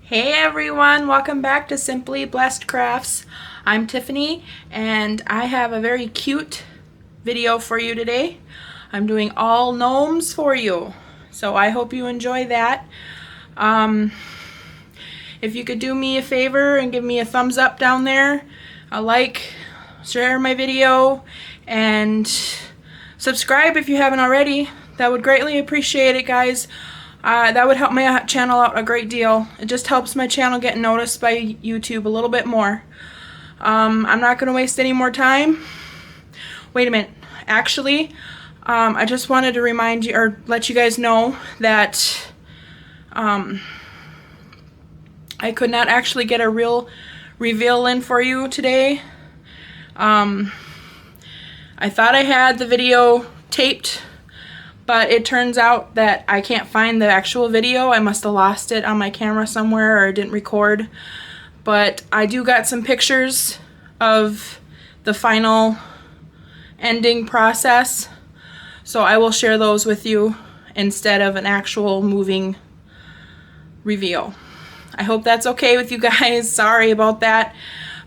Hey everyone, welcome back to Simply Blessed Crafts. I'm Tiffany and I have a very cute video for you today. I'm doing all gnomes for you, so I hope you enjoy that. If you could do me a favor and give me a thumbs up down there, a like, share my video, and subscribe if you haven't already. That would greatly appreciate it, guys. That would help my channel out a great deal. It just helps my channel get noticed by YouTube a little bit more. I'm not going to waste any more time. Wait a minute. Actually, I just wanted to remind you or let you guys know that I could not actually get a real reveal in for you today. I thought I had the video taped, but it turns out that I can't find the actual video. I must have lost it on my camera somewhere or didn't record. But I do got some pictures of the final ending process, so I will share those with you instead of an actual moving reveal. I hope that's okay with you guys. Sorry about that,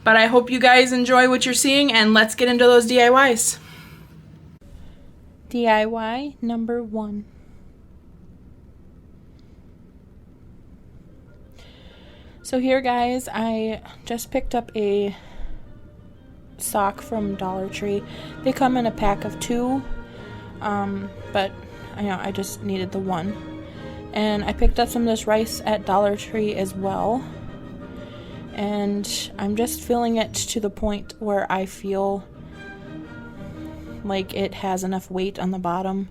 but I hope you guys enjoy what you're seeing, and let's get into those DIYs. DIY number 1. So here, guys, I just picked up a sock from Dollar Tree. They come in a pack of 2, but I just needed the 1. And I picked up some of this rice at Dollar Tree as well. And I'm just filling it to the point where I feel like it has enough weight on the bottom.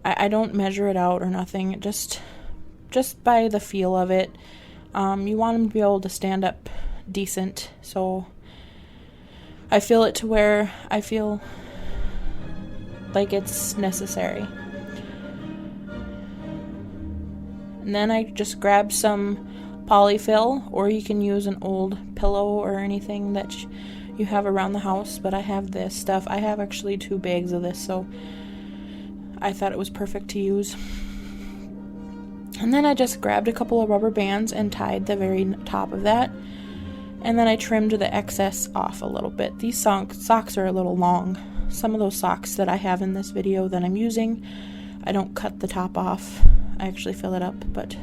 I don't measure it out or nothing, just by the feel of it. You want them to be able to stand up decent, so I fill it to where I feel like it's necessary. And then I just grab some polyfill, or you can use an old pillow or anything that you have around the house, but I have this stuff. I have actually 2 bags of this, so I thought it was perfect to use. And then I just grabbed a couple of rubber bands and tied the very top of that, and then I trimmed the excess off a little bit. These socks are a little long. Some of those socks that I have in this video that I'm using, I don't cut the top off. I actually fill it up, but...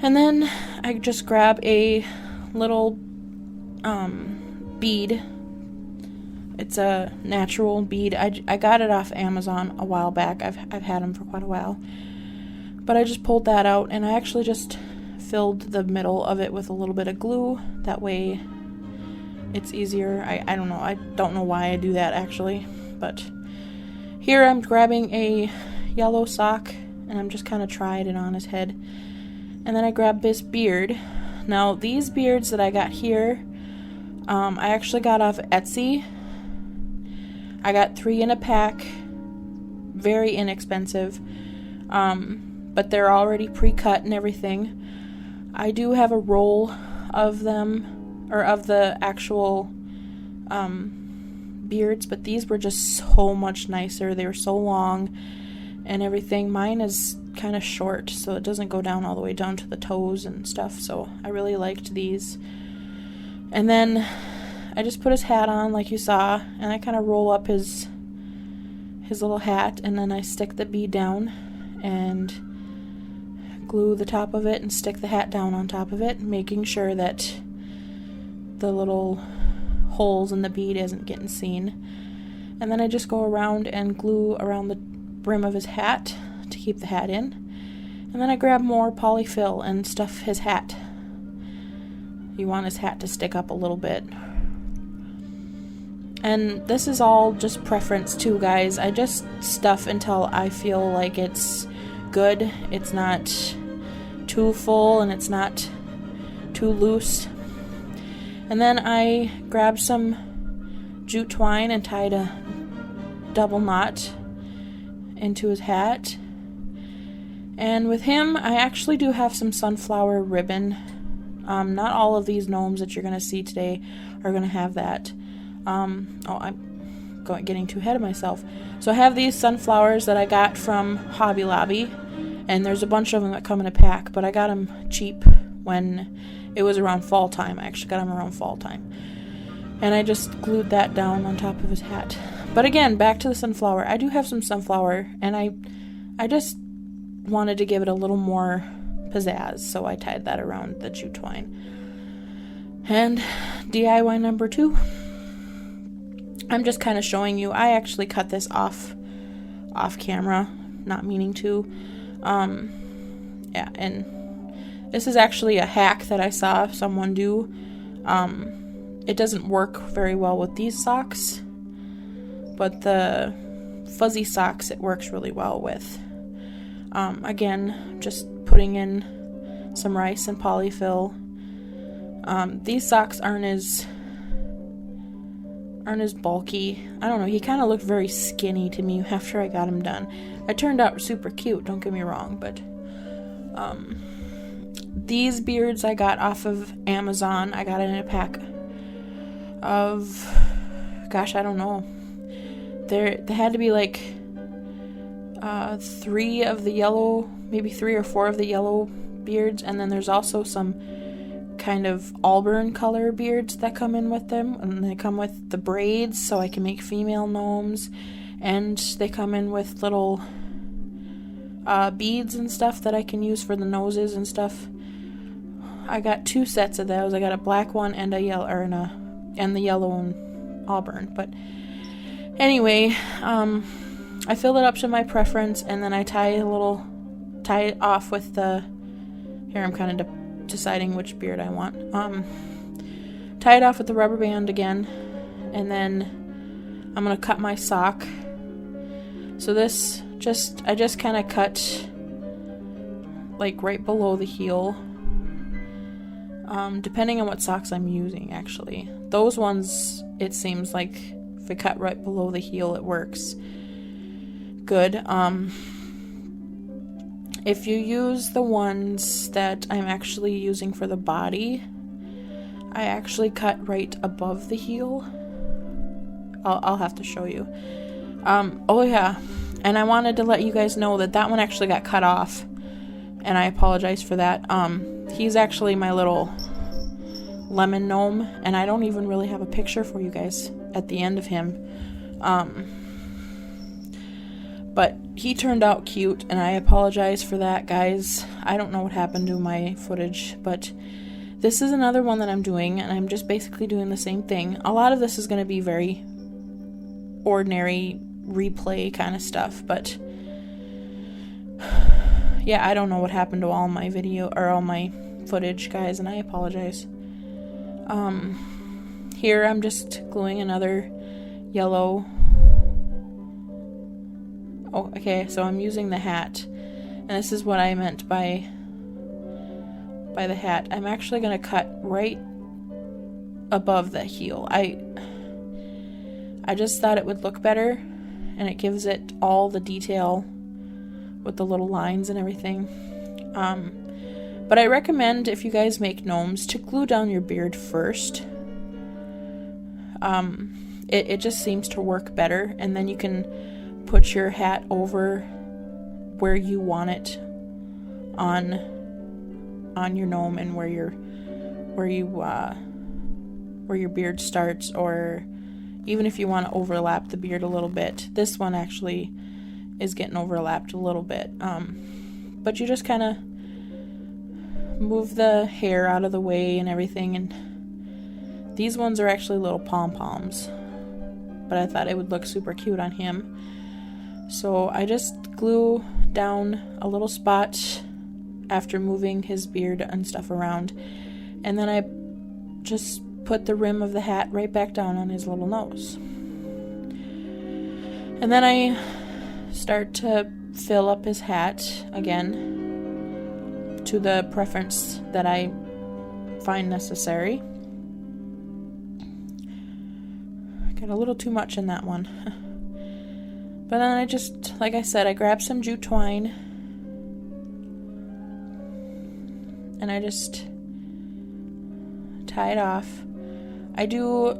And then I just grab a little bead. It's a natural bead. I got it off Amazon a while back. I've had them for quite a while. But I just pulled that out, and I actually just filled the middle of it with a little bit of glue. That way it's easier. I don't know. I don't know why I do that actually. But here I'm grabbing a yellow sock, and I'm just kind of trying it on his head. And then I grab this beard. Now these beards that I got here, I actually got off Etsy. I got 3 in a pack. Very inexpensive. But they're already pre-cut and everything. I do have a roll of them, or of the actual beards, but these were just so much nicer. They were so long and everything. Mine is kind of short, so it doesn't go down all the way down to the toes and stuff, so I really liked these. And then I just put his hat on like you saw, and I kind of roll up his little hat, and then I stick the bead down and glue the top of it and stick the hat down on top of it, making sure that the little holes in the bead isn't getting seen. And then I just go around and glue around the brim of his hat to keep the hat in. And then I grab more polyfill and stuff his hat. You want his hat to stick up a little bit. And this is all just preference too, guys. I just stuff until I feel like it's good. It's not too full and it's not too loose. And then I grabbed some jute twine and tied a double knot into his hat. And with him, I actually do have some sunflower ribbon. Not all of these gnomes that you're going to see today are going to have that. I'm getting too ahead of myself. So I have these sunflowers that I got from Hobby Lobby, And there's a bunch of them that come in a pack, but I got them cheap when it was around fall time. I actually got them around fall time. And I just glued that down on top of his hat. But again, back to the sunflower. I do have some sunflower, and I just wanted to give it a little more pizzazz, so I tied that around the jute twine. And DIY number 2. I'm just kind of showing you. I actually cut this off camera, not meaning to. Yeah, and this is actually a hack that I saw someone do. It doesn't work very well with these socks, but the fuzzy socks it works really well with. Again, just putting in some rice and polyfill. These socks aren't as bulky. I don't know, he kind of looked very skinny to me after I got him done. It turned out super cute, don't get me wrong, but these beards I got off of Amazon. I got it in a pack of, gosh, I don't know. They had to be like 3 of the yellow, maybe 3 or 4 of the yellow beards, and then there's also some kind of auburn color beards that come in with them, and they come with the braids so I can make female gnomes, and they come in with little beads and stuff that I can use for the noses and stuff. I got 2 sets of those. I got a black one and a yellow, and the yellow and auburn. But anyway, I filled it up to my preference, and then I tie it off with the. Here I'm kind of deciding which beard I want. Tie it off with the rubber band again, and then I'm gonna cut my sock. So this I just kind of cut like right below the heel. Depending on what socks I'm using, actually. Those ones, it seems like if I cut right below the heel, it works good. If you use the ones that I'm actually using for the body, I actually cut right above the heel. I'll have to show you. Oh yeah, and I wanted to let you guys know that one actually got cut off, and I apologize for that. He's actually my little lemon gnome, and I don't even really have a picture for you guys at the end of him. But he turned out cute, and I apologize for that, guys. I don't know what happened to my footage, but this is another one that I'm doing, and I'm just basically doing the same thing. A lot of this is going to be very ordinary replay kind of stuff, but yeah, I don't know what happened to all my video or all my footage, guys, and I apologize. Here I'm just gluing another yellow. Oh, okay, so I'm using the hat, and this is what I meant by the hat. I'm actually going to cut right above the heel. I just thought it would look better, and it gives it all the detail with the little lines and everything. But I recommend, if you guys make gnomes, to glue down your beard first. It just seems to work better, and then you can put your hat over where you want it on your gnome, and where your beard starts, or even if you want to overlap the beard a little bit. This one actually is getting overlapped a little bit. But you just kind of move the hair out of the way and everything, and these ones are actually little pom-poms, but I thought it would look super cute on him. So I just glue down a little spot after moving his beard and stuff around, and then I just put the rim of the hat right back down on his little nose. And then I start to fill up his hat again to the preference that I find necessary. Got a little too much in that one. But then I just, like I said, I grabbed some jute twine, and I just tie it off. I do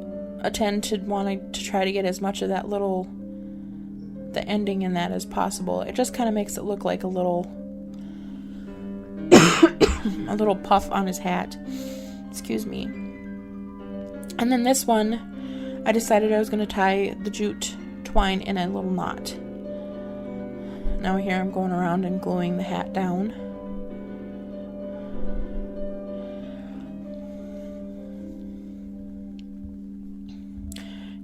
tend to want to try to get as much of that the ending in that as possible. It just kind of makes it look like a little a little puff on his hat. Excuse me. And then this one, I decided I was going to tie the jute twine in a little knot. Now here I'm going around and gluing the hat down.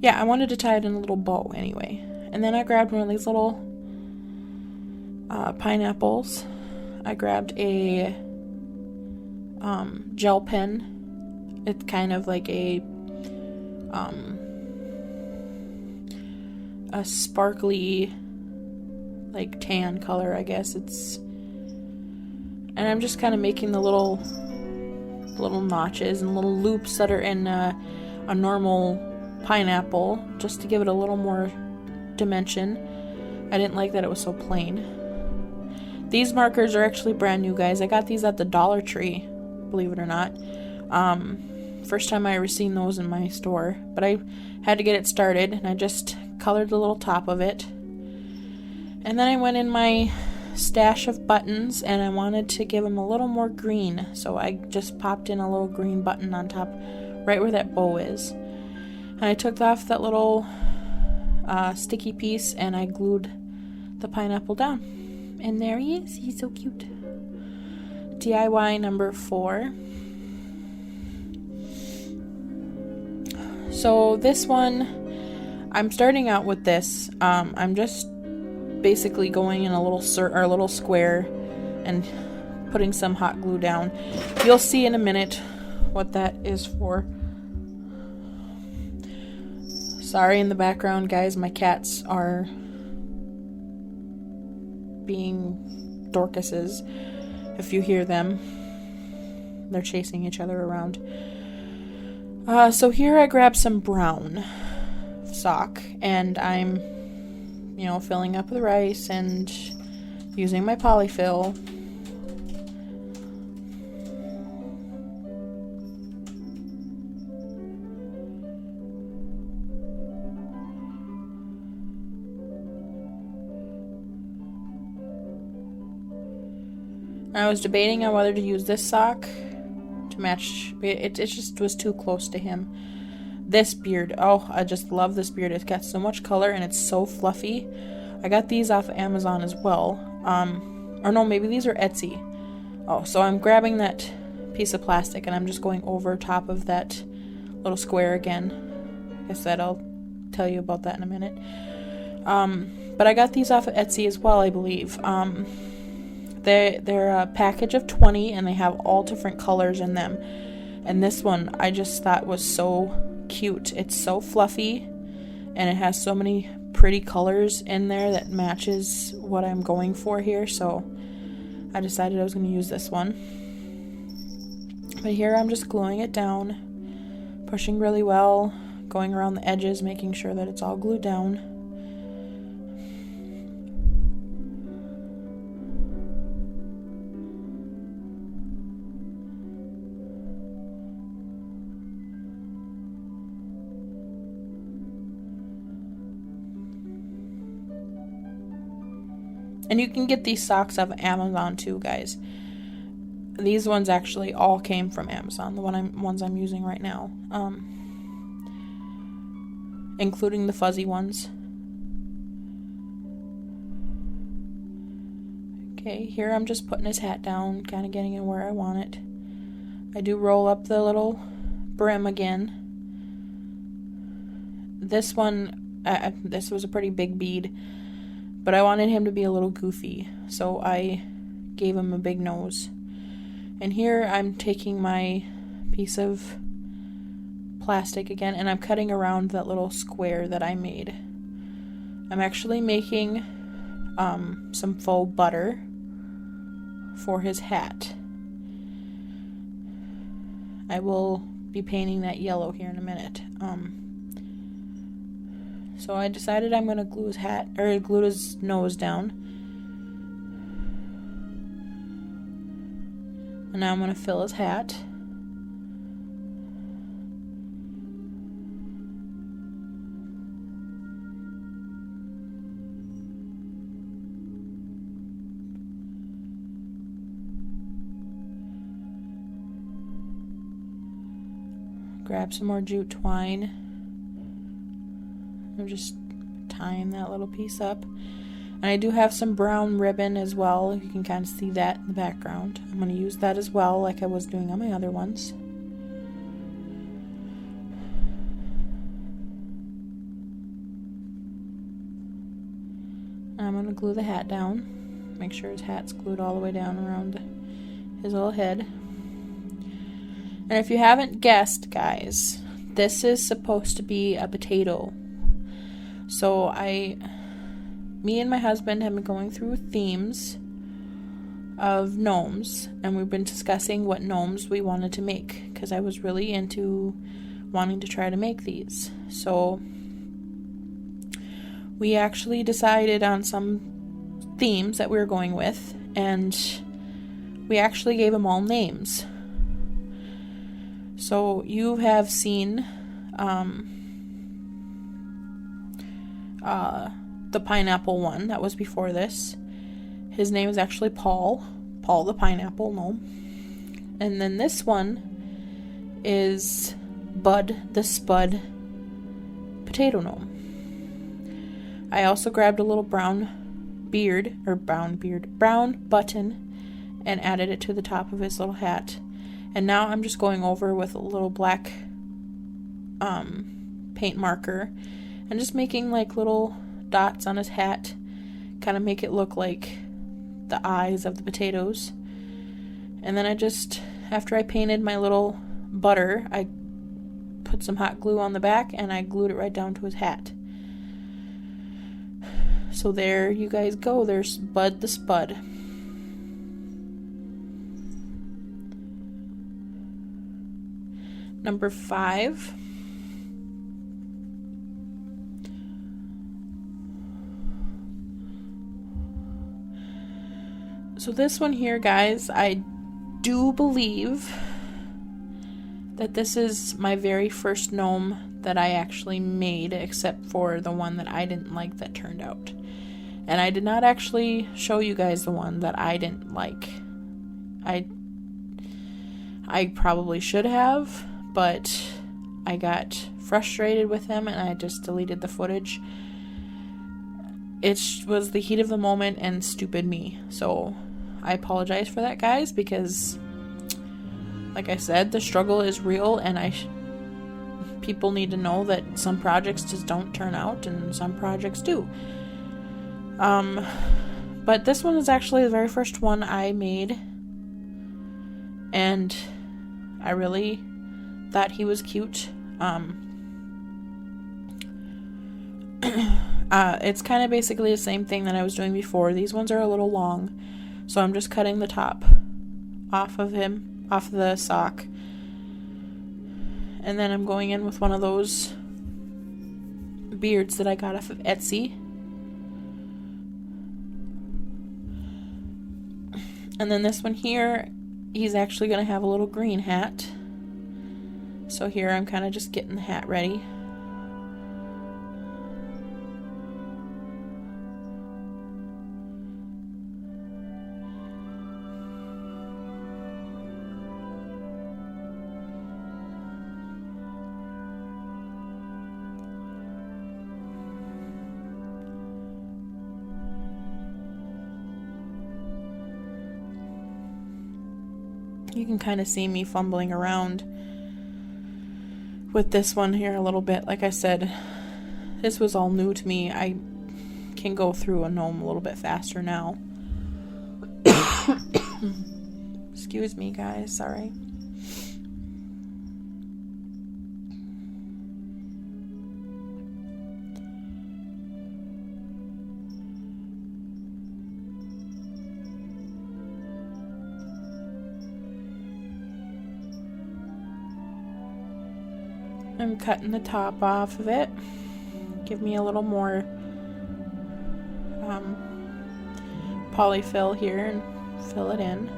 Yeah, I wanted to tie it in a little bow anyway. And then I grabbed one of these little pineapples. I grabbed a gel pen. It's kind of like a sparkly, like tan color, I guess. And I'm just kind of making the little notches and little loops that are in a normal pineapple, just to give it a little more dimension. I didn't like that it was so plain. These markers are actually brand new, guys. I got these at the Dollar Tree, believe it or not. First time I ever seen those in my store, but I had to get it started, and I just colored the little top of it. And then I went in my stash of buttons, and I wanted to give them a little more green, so I just popped in a little green button on top, right where that bow is. And I took off that little sticky piece, and I glued the pineapple down. And there he is. He's so cute. DIY number 4. So this one, I'm starting out with this. I'm just basically going in a little square and putting some hot glue down. You'll see in a minute what that is for. Sorry in the background, guys. My cats are being Dorcases. If you hear them, they're chasing each other around. So here I grabbed some brown sock, and I'm, filling up the rice and using my polyfill. I was debating on whether to use this sock to match. It just was too close to him. This beard. Oh, I just love this beard. It's got so much color and it's so fluffy. I got these off of Amazon as well. Or no, maybe these are Etsy. Oh, so I'm grabbing that piece of plastic and I'm just going over top of that little square again. I guess that I'll tell you about that in a minute. But I got these off of Etsy as well, I believe. They're a package of 20 and they have all different colors in them. And this one I just thought was so cute. It's so fluffy and it has so many pretty colors in there that matches what I'm going for here. So I decided I was going to use this one. But here I'm just gluing it down, pushing really well, going around the edges, making sure that it's all glued down. And you can get these socks off Amazon too, guys. These ones actually all came from Amazon, the ones I'm using right now. Including the fuzzy ones. Okay, here I'm just putting his hat down, kind of getting it where I want it. I do roll up the little brim again. This one, this was a pretty big bead. But I wanted him to be a little goofy, so I gave him a big nose. And here I'm taking my piece of plastic again, and I'm cutting around that little square that I made. I'm actually making some faux butter for his hat. I will be painting that yellow here in a minute. So I decided I'm going to glue his nose down. And now I'm going to fill his hat. grab some more jute twine. I'm just tying that little piece up. And I do have some brown ribbon as well. You can kind of see that in the background. I'm going to use that as well, like I was doing on my other ones. I'm going to glue the hat down. Make sure his hat's glued all the way down around his little head. And if you haven't guessed, guys, this is supposed to be a potato. So me and my husband have been going through themes of gnomes, and we've been discussing what gnomes we wanted to make, because I was really into wanting to try to make these. So we actually decided on some themes that we were going with, and we actually gave them all names. So you have seen the pineapple one that was before this. His name is actually Paul the pineapple gnome. And then this one is Bud the Spud potato gnome. I also grabbed a little brown button and added it to the top of his little hat. And now I'm just going over with a little black paint marker and just making like little dots on his hat, kind of make it look like the eyes of the potatoes. And then after I painted my little butter, I put some hot glue on the back and I glued it right down to his hat. So there you guys go, there's Bud the Spud. Number 5. So this one here, guys, I do believe that this is my very first gnome that I actually made, except for the one that I didn't like that turned out. And I did not actually show you guys the one that I didn't like. I probably should have, but I got frustrated with him and I just deleted the footage. It was the heat of the moment and stupid me. So I apologize for that, guys, because like I said, the struggle is real, and people need to know that some projects just don't turn out and some projects do. But this one is actually the very first one I made, and I really thought he was cute. It's kind of basically the same thing that I was doing before. These ones are a little long, so I'm just cutting the top off of the sock. And then I'm going in with one of those beards that I got off of Etsy. And then this one here, he's actually going to have a little green hat. So here I'm kind of just getting the hat ready. You can kind of see me fumbling around with this one here a little bit. Like I said, this was all new to me. I can go through a gnome a little bit faster now. Excuse me, guys. Sorry. I'm cutting the top off of it. Give me a little more polyfill here and fill it in.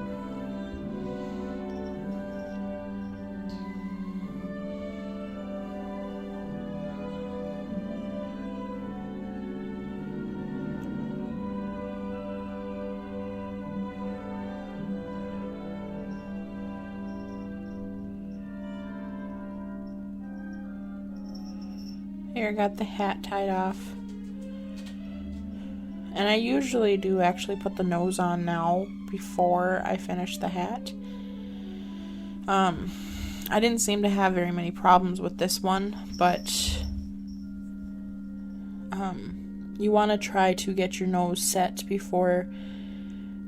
Here, I got the hat tied off. And I usually do actually put the nose on now before I finish the hat. I didn't seem to have very many problems with this one, but you want to try to get your nose set before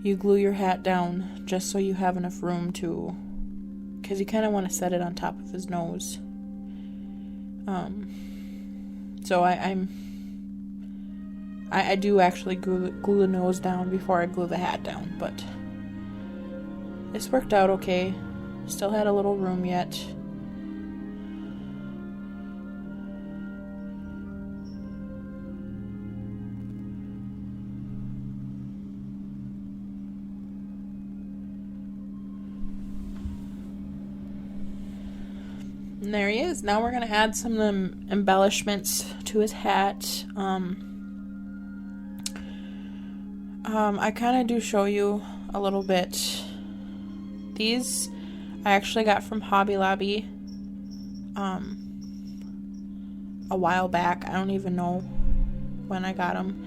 you glue your hat down, just so you have enough room to, because you kind of want to set it on top of his nose. So I do actually glue the nose down before I glue the hat down, but this worked out okay. Still had a little room yet. And there he is. Now we're going to add some embellishments to his hat. I kind of do show you a little bit. These I actually got from Hobby Lobby a while back. I don't even know when I got them.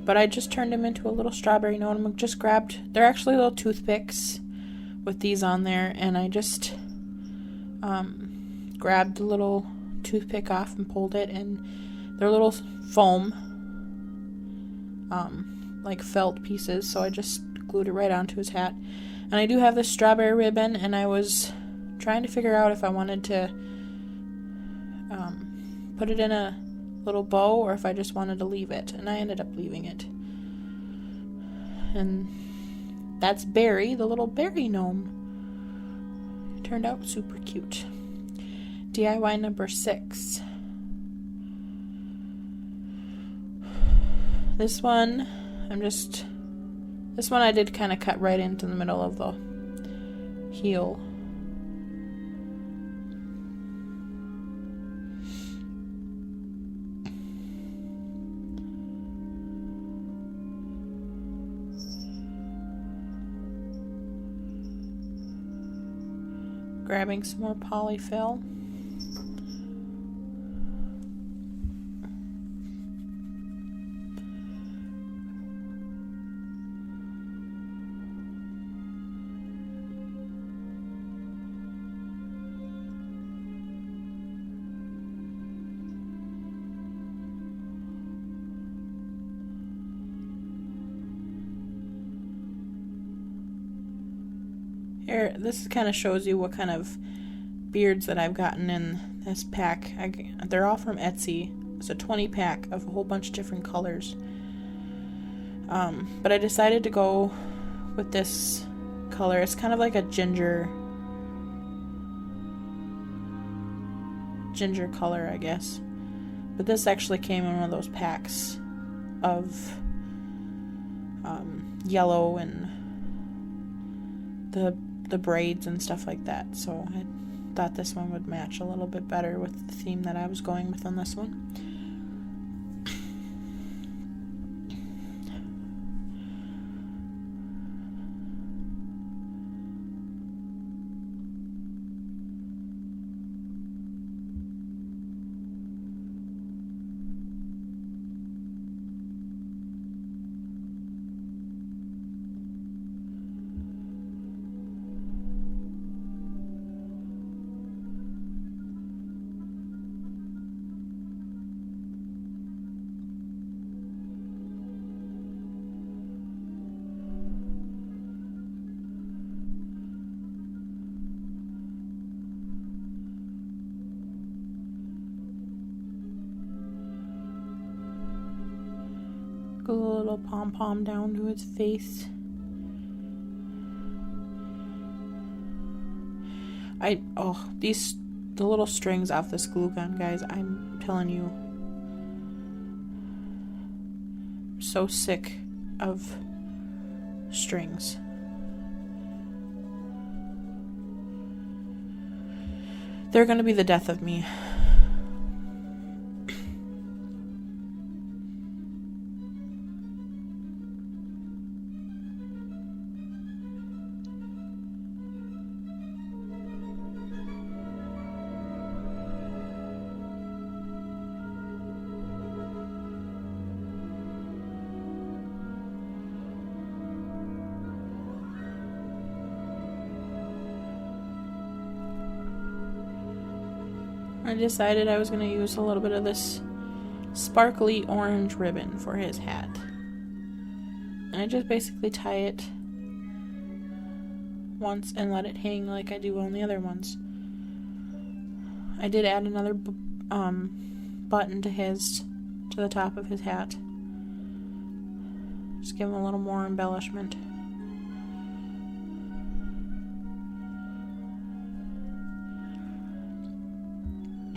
But I just turned them into a little strawberry note. I just grabbed, they're actually little toothpicks with these on there, and I just grabbed the little toothpick off and pulled it, and they're little foam like felt pieces, so I just glued it right onto his hat. And I do have this strawberry ribbon, and I was trying to figure out if I wanted to put it in a little bow or if I just wanted to leave it, and I ended up leaving it. And that's Barry, the little berry gnome. It turned out super cute. DIY number 6. This one I did kind of cut right into the middle of the heel. Grabbing some more polyfill. Here, this kind of shows you what kind of beards that I've gotten in this pack. They're all from Etsy. It's a 20 pack of a whole bunch of different colors. But I decided to go with this color. It's kind of like a ginger color, I guess. But this actually came in one of those packs of yellow and the braids and stuff like that, so I thought this one would match a little bit better with the theme that I was going with on this one. Glue a little pom-pom down to his face. The little strings off this glue gun, guys, I'm telling you, I'm so sick of strings. They're gonna be the death of me. I decided I was going to use a little bit of this sparkly orange ribbon for his hat. And I just basically tie it once and let it hang like I do on the other ones. I did add another button to the top of his hat. Just give him a little more embellishment.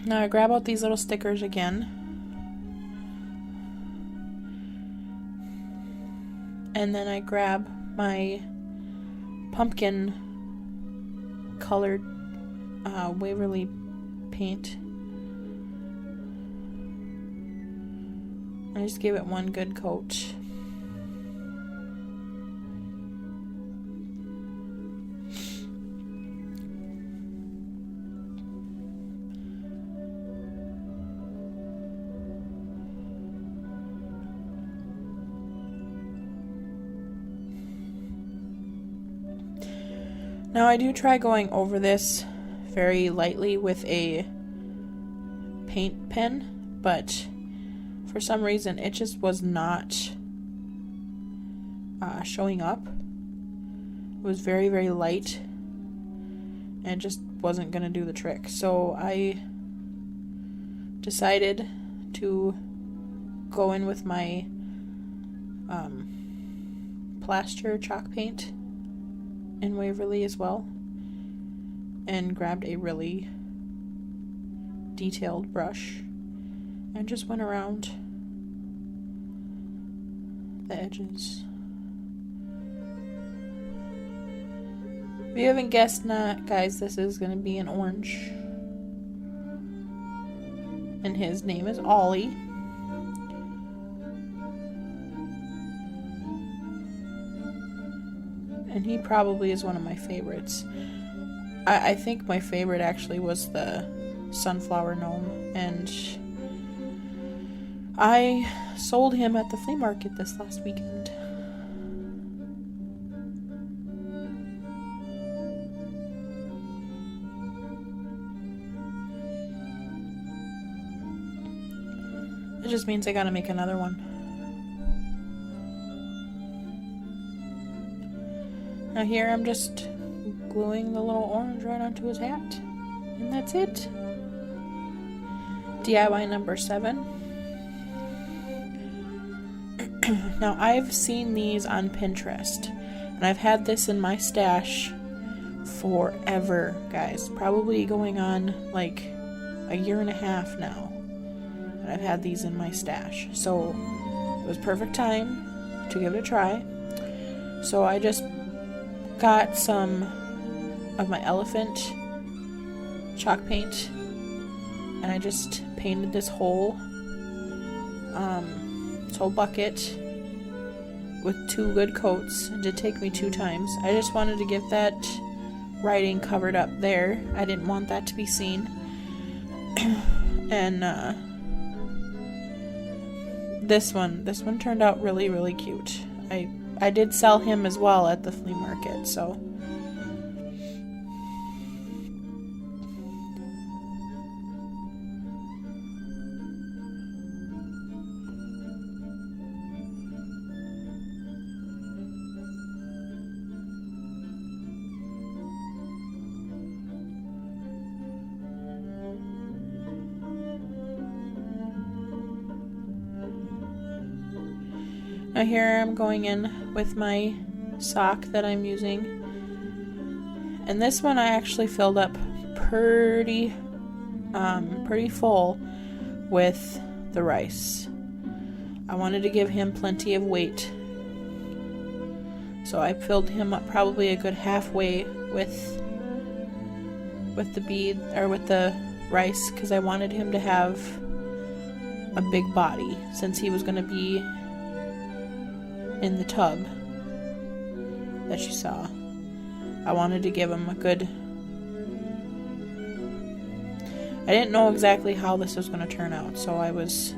Now I grab out these little stickers again. And then I grab my pumpkin colored Waverly paint. I just give it one good coat. Now I do try going over this very lightly with a paint pen, but for some reason it just was not showing up. It was very, very light and it just wasn't going to do the trick. So I decided to go in with my plaster chalk paint in Waverly as well, and grabbed a really detailed brush and just went around the edges. If you haven't guessed, guys, this is going to be an orange, and his name is Ollie. And he probably is one of my favorites. I think my favorite actually was the sunflower gnome, and I sold him at the flea market this last weekend. It just means I gotta make another one. Now here I'm just gluing the little orange right onto his hat. And that's it. DIY number 7. Now I've seen these on Pinterest. And I've had this in my stash forever, guys. Probably going on like a year and a half now. And I've had these in my stash. So it was perfect time to give it a try. So I just got some of my elephant chalk paint and I just painted this whole bucket with 2 good coats. It did take me 2 times. I just wanted to get that writing covered up there. I didn't want that to be seen. And this one turned out really, really cute. I did sell him as well at the flea market, so. Now here I'm going in with my sock that I'm using, and this one I actually filled up pretty full with the rice. I wanted to give him plenty of weight, so I filled him up probably a good halfway with the bead or with the rice, because I wanted him to have a big body since he was going to be in the tub that you saw. I wanted to give him a good... I didn't know exactly how this was going to turn out, so I was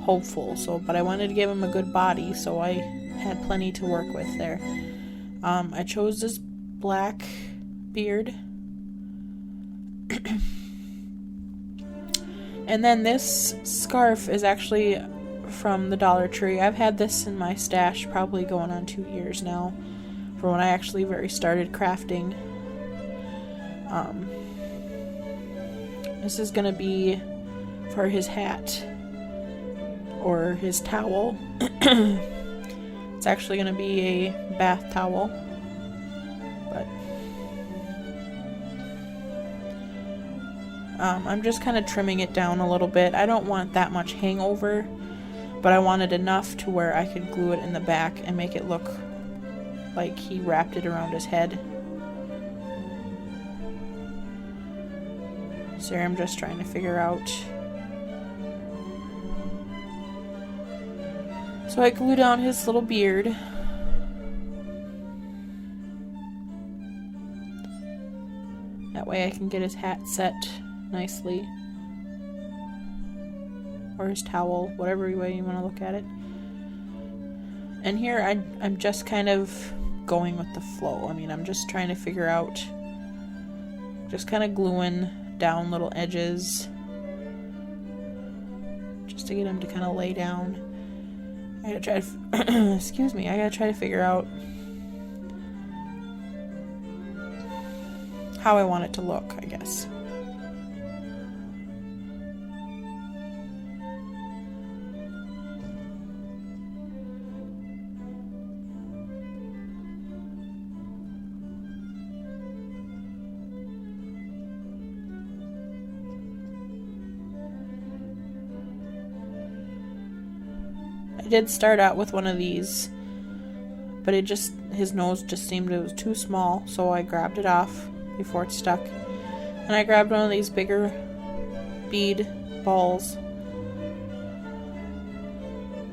hopeful. But I wanted to give him a good body, so I had plenty to work with there. I chose this black beard. And then this scarf is actually from the Dollar Tree. I've had this in my stash probably going on 2 years now, from when I actually started crafting. This is gonna be for his hat or his towel. It's actually gonna be a bath towel, but I'm just kind of trimming it down a little bit. I don't want that much hangover, but I wanted enough to where I could glue it in the back and make it look like he wrapped it around his head. So I'm just trying to figure out. So I glue down his little beard. That way I can get his hat set nicely. Or his towel, whatever way you want to look at it. And here I'm just kind of going with the flow. I mean, I'm just trying to figure out, just kind of gluing down little edges just to get him to kind of lay down. I gotta try to excuse me, I gotta try to figure out how I want it to look, I guess. I did start out with one of these, but his nose just seemed it was too small, so I grabbed it off before it stuck. And I grabbed one of these bigger bead balls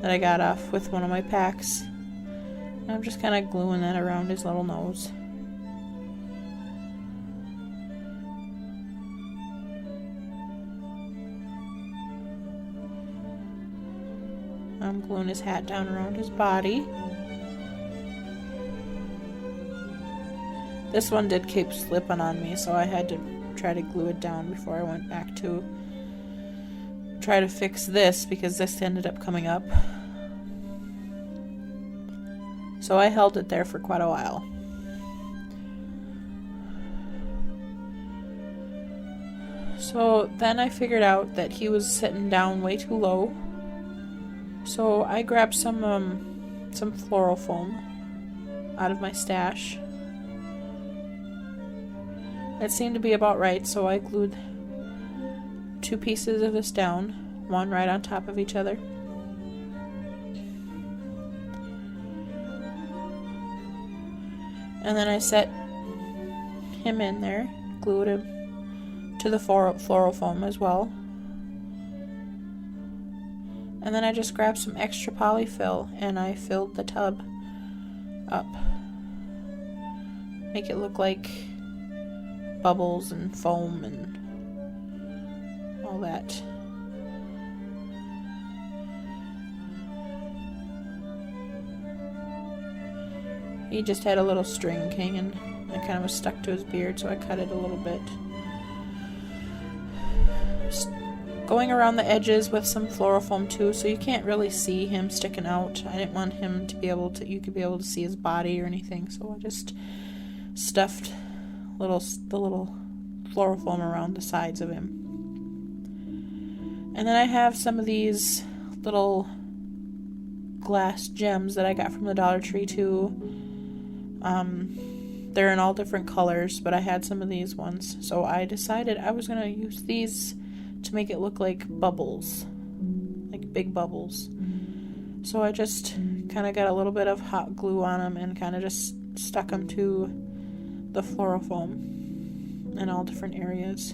that I got off with one of my packs. And I'm just kind of gluing that around his little nose. I'm gluing his hat down around his body. This one did keep slipping on me, so I had to try to glue it down before I went back to try to fix this, because this ended up coming up. So I held it there for quite a while. So then I figured out that he was sitting down way too low. So I grabbed some floral foam out of my stash. It seemed to be about right, so I glued 2 pieces of this down, one right on top of each other. And then I set him in there, glued him to the floral foam as well. And then I just grabbed some extra polyfill and I filled the tub up. Make it look like bubbles and foam and all that. He just had a little string hanging. It kind of was stuck to his beard, so I cut it a little bit. Just going around the edges with some floral foam too, so you can't really see him sticking out. I didn't want him to be able to, you could be able to see his body or anything, so I just stuffed the little floral foam around the sides of him. And then I have some of these little glass gems that I got from the Dollar Tree too. They're in all different colors, but I had some of these ones, so I decided I was going to use these to make it look like bubbles, like big bubbles. So I just kind of got a little bit of hot glue on them and kind of just stuck them to the floral foam in all different areas.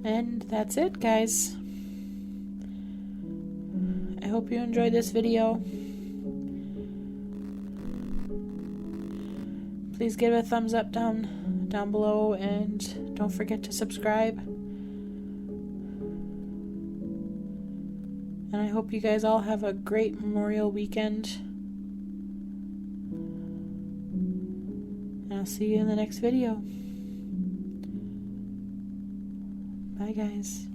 And that's it, guys. I hope you enjoyed this video. Please give it a thumbs up down below, and don't forget to subscribe. And I hope you guys all have a great Memorial weekend. And I'll see you in the next video. Bye, guys.